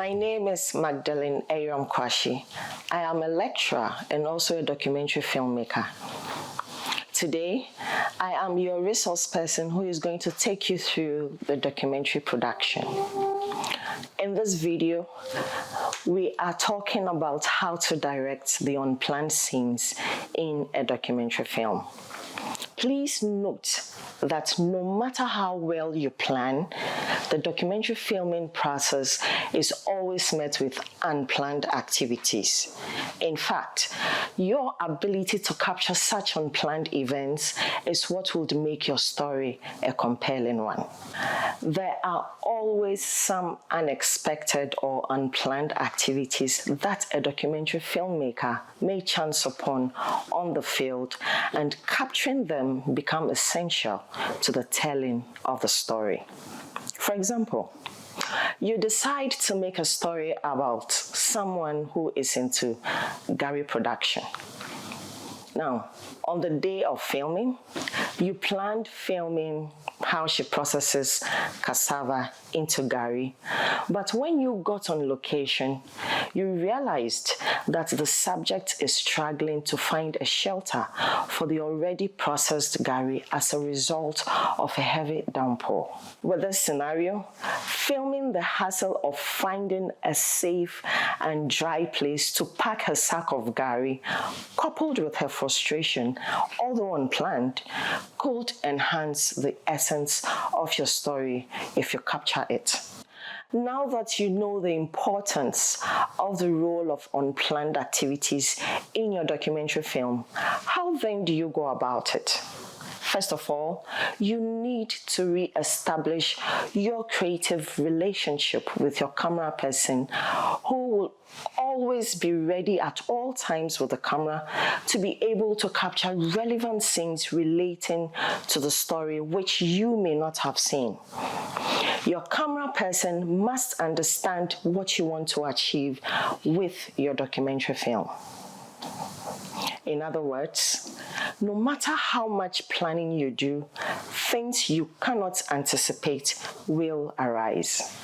My name is Magdalene Ayom Kwashi. I am a lecturer and also a documentary filmmaker. Today, I am your resource person who is going to take you through the documentary production. In this video, we are talking about how to direct the unplanned scenes in a documentary film. Please note that no matter how well you plan, the documentary filming process is always met with unplanned activities. In fact, your ability to capture such unplanned events is what would make your story a compelling one. There are always some unexpected or unplanned activities that a documentary filmmaker may chance upon on the field, and capturing them become essential to the telling of the story. For example, you decide to make a story about someone who is into Gary production. Now, on the day of filming, you planned filming how she processes cassava into Gary, but when you got on location, you realized that the subject is struggling to find a shelter for the already processed Gary as a result of a heavy downpour. With this scenario, filming the hassle of finding a safe and dry place to pack her sack of Gary, coupled with her frustration, although unplanned, could enhance the essence of your story if you capture it. Now that you know the importance of the role of unplanned activities in your documentary film, how then do you go about it? First of all, you need to re-establish your creative relationship with your camera person, who will always be ready at all times with the camera to be able to capture relevant scenes relating to the story which you may not have seen. Your camera person must understand what you want to achieve with your documentary film. In other words, no matter how much planning you do, things you cannot anticipate will arise.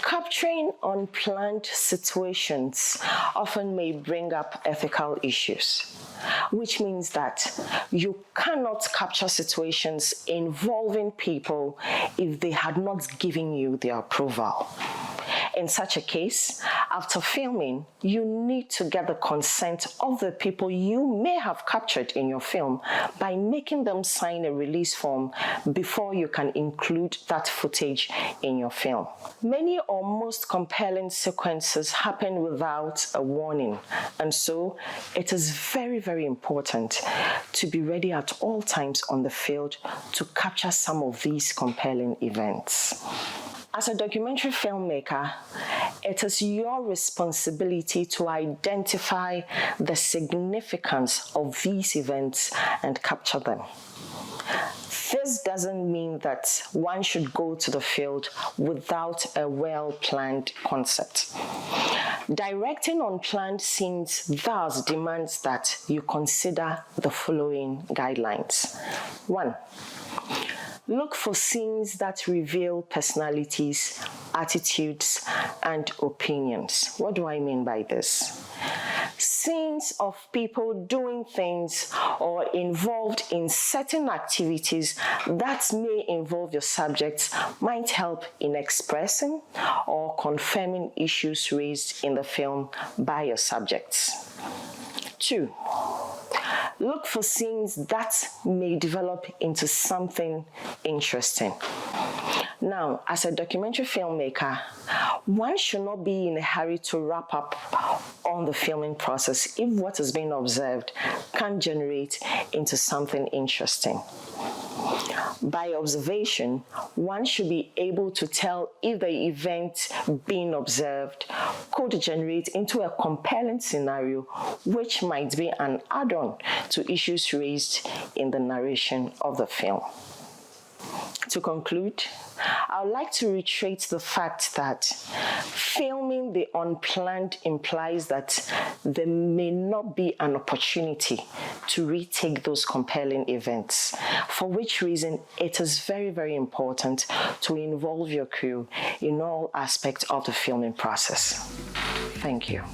Capturing unplanned situations often may bring up ethical issues, which means that you cannot capture situations involving people if they had not given you their approval. In such a case, after filming, you need to get the consent of the people you may have captured in your film by making them sign a release form before you can include that footage in your film. Many or most compelling sequences happen without a warning, and so it is very, very important to be ready at all times on the field to capture some of these compelling events. As a documentary filmmaker, it is your responsibility to identify the significance of these events and capture them. This doesn't mean that one should go to the field without a well-planned concept. Directing unplanned scenes thus demands that you consider the following guidelines. 1. Look for scenes that reveal personalities, attitudes, and opinions. What do I mean by this? Scenes of people doing things or involved in certain activities that may involve your subjects might help in expressing or confirming issues raised in the film by your subjects. 2. Look for scenes that may develop into something interesting. Now, as a documentary filmmaker, one should not be in a hurry to wrap up on the filming process if what is being observed can generate into something interesting. By observation, one should be able to tell if the event being observed could generate into a compelling scenario which might be an add-on to issues raised in the narration of the film. To conclude, I would like to reiterate the fact that filming the unplanned implies that there may not be an opportunity to retake those compelling events, for which reason it is very, very important to involve your crew in all aspects of the filming process. Thank you.